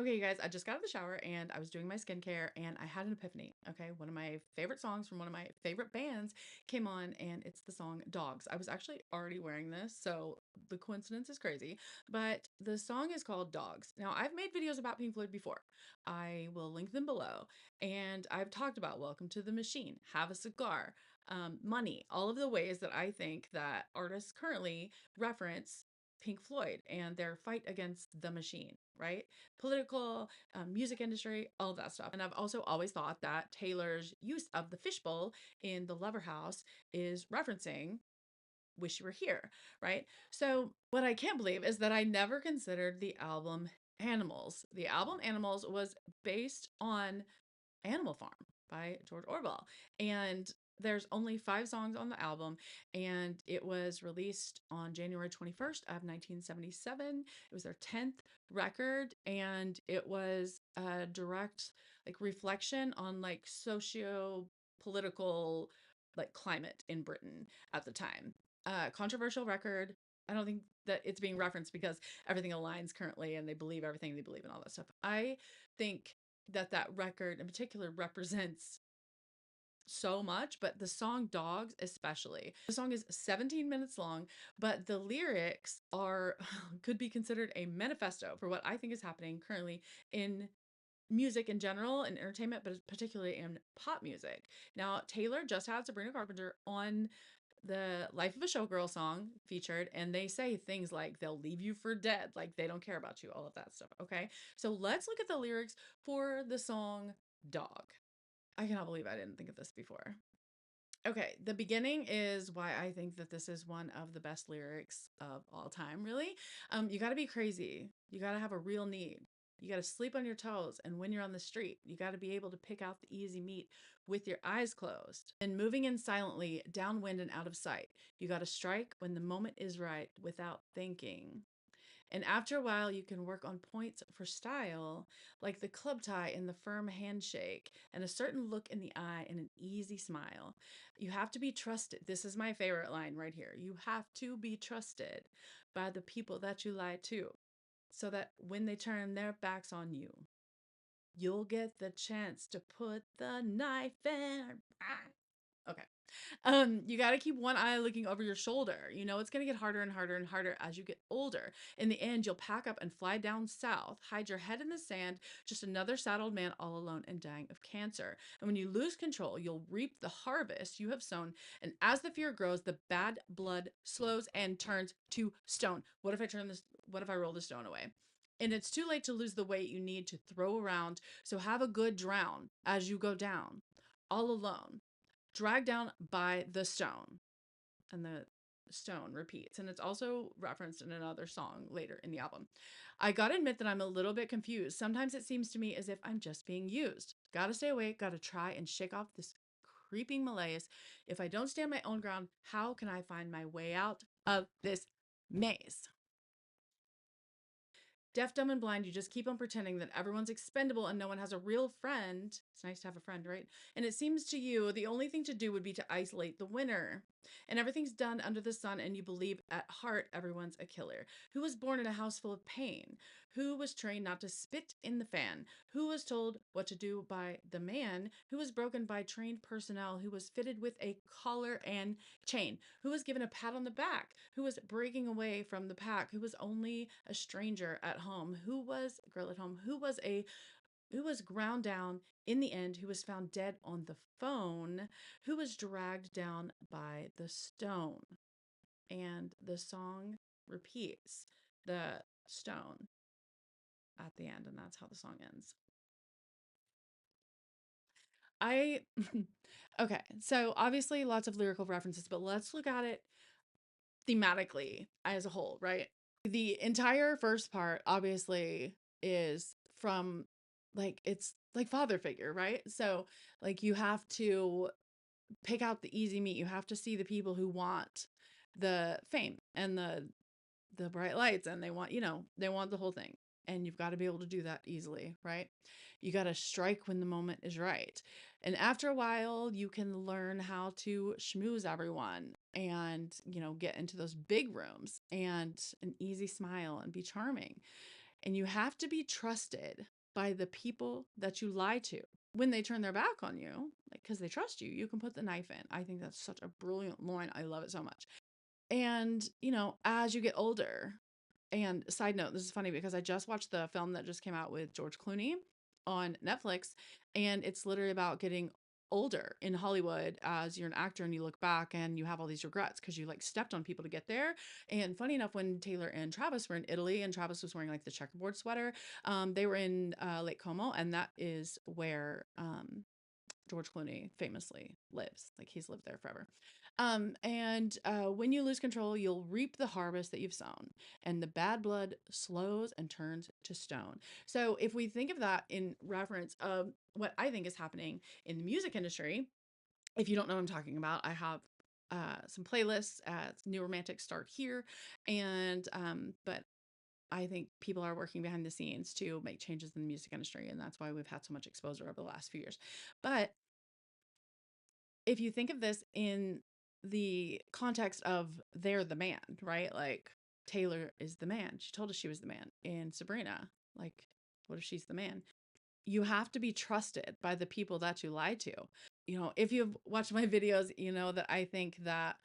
Okay, you guys, I just got out of the shower and I was doing my skincare and I had an epiphany. Okay, one of my favorite songs from one of my favorite bands came on and it's the song Dogs. I was actually already wearing this, so the coincidence is crazy, but the song is called Dogs. Now, I've made videos about Pink Floyd before. I will link them below, and I've talked about Welcome to the Machine, Have a Cigar, Money, all of the ways that I think that artists currently reference Pink Floyd and their fight against the machine, right? Political, music industry, all of that stuff. And I've also always thought that Taylor's use of the fishbowl in the Lover House is referencing Wish You Were Here, right? So, what I can't believe is that I never considered the album Animals. The album Animals was based on Animal Farm by George Orwell. And there's only 5 songs on the album, and it was released on January 21st of 1977. It was their 10th record, and it was a direct like reflection on like socio-political like climate in Britain at the time. Controversial record. I don't think that it's being referenced because everything aligns currently and they believe everything they believe and all that stuff. I think that record in particular represents so much, but the song Dogs especially. The song is 17 minutes long, but the lyrics are could be considered a manifesto for what I think is happening currently in music in general and entertainment, but particularly in pop music. Now, Taylor just had Sabrina Carpenter on the Life of a Showgirl song featured, and they say things like they'll leave you for dead, like they don't care about you, all of that stuff. Okay, so let's look at the lyrics for the song Dog. I cannot believe I didn't think of this before. Okay, the beginning is why I think that this is one of the best lyrics of all time, really. You got to be crazy. You got to have a real need. You got to sleep on your toes. And when you're on the street, you got to be able to pick out the easy meat with your eyes closed. And moving in silently, downwind and out of sight. You got to strike when the moment is right without thinking. And after a while, you can work on points for style, like the club tie and the firm handshake, and a certain look in the eye and an easy smile. You have to be trusted. This is my favorite line right here. You have to be trusted by the people that you lie to, so that when they turn their backs on you, you'll get the chance to put the knife in. Okay. You got to keep one eye looking over your shoulder. You know, it's going to get harder and harder and harder as you get older. In the end, you'll pack up and fly down south, hide your head in the sand, just another sad old man all alone and dying of cancer. And when you lose control, you'll reap the harvest you have sown. And as the fear grows, the bad blood slows and turns to stone. What if I turn this? What if I roll the stone away? And it's too late to lose the weight you need to throw around. So have a good drown as you go down, all alone, dragged down by the stone. And the stone repeats. And it's also referenced in another song later in the album. I gotta admit that I'm a little bit confused. Sometimes it seems to me as if I'm just being used. Gotta stay awake, gotta try and shake off this creeping malaise. If I don't stand my own ground, how can I find my way out of this maze? Deaf, dumb, and blind, you just keep on pretending that everyone's expendable and no one has a real friend. It's nice to have a friend, right? And it seems to you the only thing to do would be to isolate the winner. And everything's done under the sun, and you believe at heart everyone's a killer. Who was born in a house full of pain? Who was trained not to spit in the fan? Who was told what to do by the man? Who was broken by trained personnel? Who was fitted with a collar and chain? Who was given a pat on the back? Who was breaking away from the pack? Who was only a stranger at home? Who was a girl at home? Who was ground down in the end? Who was found dead on the phone? Who was dragged down by the stone? And the song repeats the stone at the end, and that's how the song ends. I okay, so obviously lots of lyrical references, but let's look at it thematically as a whole, right? The entire first part obviously is from like it's like father figure, right? So like you have to pick out the easy meat. You have to see the people who want the fame and the bright lights, and they want, they want the whole thing. And you've got to be able to do that easily, right? You got to strike when the moment is right. And after a while, you can learn how to schmooze everyone and, get into those big rooms and an easy smile and be charming. And you have to be trusted by the people that you lie to. When they turn their back on you, like, because they trust you, you can put the knife in. I think that's such a brilliant line. I love it so much. And, as you get older, and side note, this is funny because I just watched the film that just came out with George Clooney on Netflix, and it's literally about getting older in Hollywood as you're an actor and you look back and you have all these regrets because you like stepped on people to get there. And funny enough, when Taylor and Travis were in Italy and Travis was wearing like the checkerboard sweater, they were in Lake Como, and that is where George Clooney famously lives. Like, he's lived there forever. And when you lose control, you'll reap the harvest that you've sown, and the bad blood slows and turns to stone. So if we think of that in reference of what I think is happening in the music industry, if you don't know what I'm talking about, I have some playlists. New Romantics start here, and but I think people are working behind the scenes to make changes in the music industry, and that's why we've had so much exposure over the last few years. But if you think of this in the context of they're the man, right? Like, Taylor is the man. She told us she was the man in Sabrina. Like, what if she's the man? You have to be trusted by the people that you lie to. If you've watched my videos, you know that I think that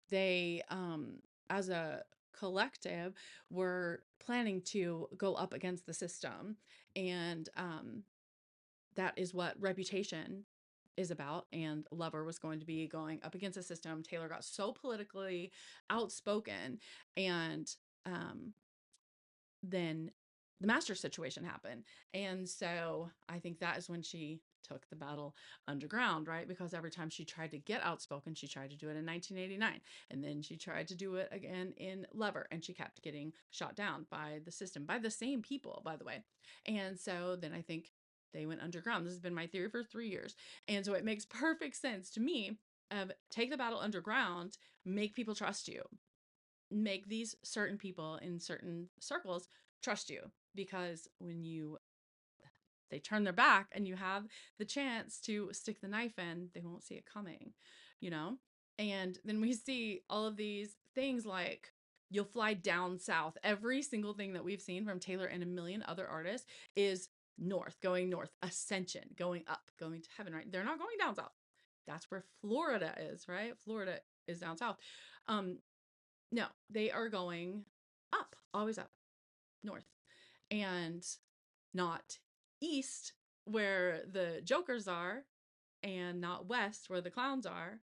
they, as a collective, were planning to go up against the system. And that is what Reputation is about. And Lover was going to be going up against the system. Taylor got so politically outspoken, and then the master situation happened. And so I think that is when she took the battle underground, right? Because every time she tried to get outspoken, she tried to do it in 1989. And then she tried to do it again in Lover, and she kept getting shot down by the system, by the same people, by the way. And so then I think they went underground. This has been my theory for 3 years. And so it makes perfect sense to me of take the battle underground, make people trust you, make these certain people in certain circles trust you, because when they turn their back and you have the chance to stick the knife in, they won't see it coming, you know? And then we see all of these things like You'll Fly Down South. Every single thing that we've seen from Taylor and a million other artists is going north, ascension, going up, going to heaven, right? They're not going down south. That's where Florida is, right? Florida is down south. No, they are going up, always up, north, and not east where the jokers are, and not west where the clowns are.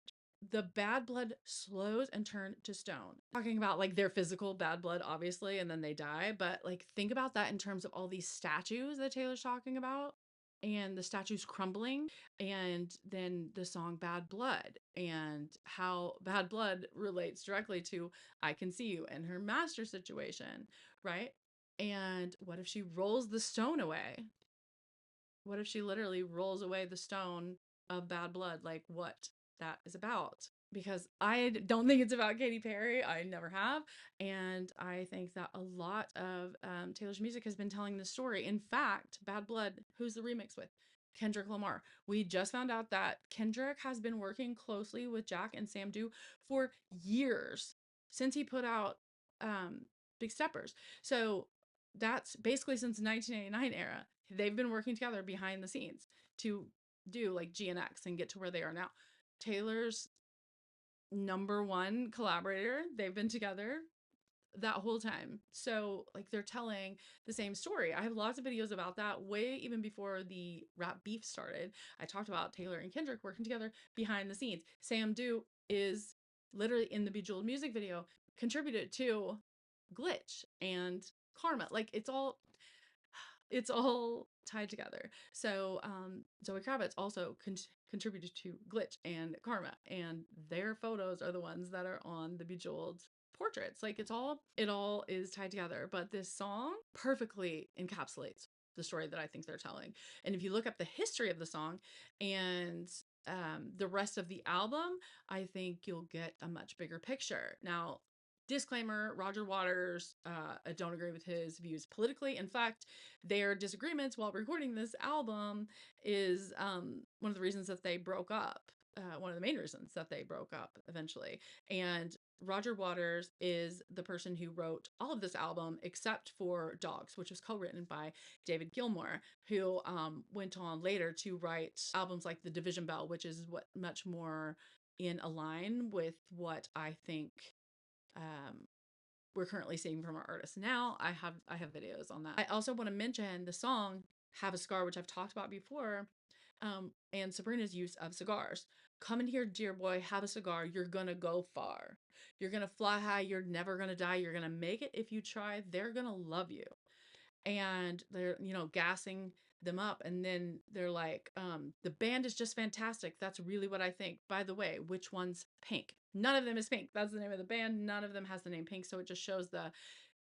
The bad blood slows and turn to stone. Talking about like their physical bad blood, obviously, and then they die. But like, think about that in terms of all these statues that Taylor's talking about, and the statues crumbling, and then the song Bad Blood, and how bad blood relates directly to I Can See You and her master situation, right? And what if she rolls the stone away? What if she literally rolls away the stone of bad blood? Like, what that is about? Because I don't think it's about Katy Perry. I never have. And I think that a lot of Taylor's music has been telling the story. In fact, Bad Blood, who's the remix with? Kendrick Lamar. We just found out that Kendrick has been working closely with Jack and Sam Do for years, since he put out Big Steppers. So that's basically since the 1989 era. They've been working together behind the scenes to do like GNX and get to where they are now. Taylor's number one collaborator. They've been together that whole time. So like, they're telling the same story. I have lots of videos about that way even before the rap beef started. I talked about Taylor and Kendrick working together behind the scenes. Sam Do is literally in the Bejeweled music video, contributed to Glitch and Karma. Like, it's all tied together. So Zoe Kravitz also contributed to Glitch and Karma, and their photos are the ones that are on the Bejeweled portraits. Like, it all is tied together. But this song perfectly encapsulates the story that I think they're telling. And if you look up the history of the song and the rest of the album, I think you'll get a much bigger picture. Now, disclaimer, Roger Waters, I don't agree with his views politically. In fact, their disagreements while recording this album is one of the reasons that they broke up. One of the main reasons that they broke up eventually. And Roger Waters is the person who wrote all of this album except for Dogs, which was co-written by David Gilmour, who went on later to write albums like The Division Bell, which is what much more in align with what I think um, we're currently seeing from our artists now. I have videos on that. I also want to mention the song Have a Scar, which I've talked about before, and Sabrina's use of cigars. Come in here, dear boy, have a cigar. You're gonna go far. You're gonna fly high. You're never gonna die. You're gonna make it if you try. They're gonna love you. And they're, gassing them up. And then they're like, the band is just fantastic. That's really what I think. By the way, which one's Pink? None of them is Pink. That's the name of the band. None of them has the name Pink. So it just shows the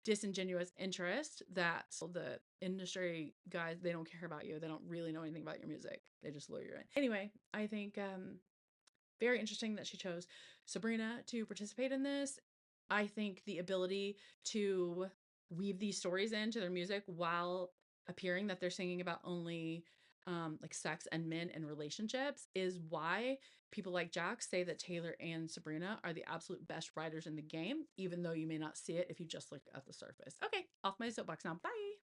disingenuous interest that the industry guys, they don't care about you. They don't really know anything about your music. They just lure you in. Anyway, I think very interesting that she chose Sabrina to participate in this. I think the ability to weave these stories into their music while appearing that they're singing about only like sex and men and relationships is why people like Jack say that Taylor and Sabrina are the absolute best writers in the game, even though you may not see it if you just look at the surface. Okay, off my soapbox now. Bye.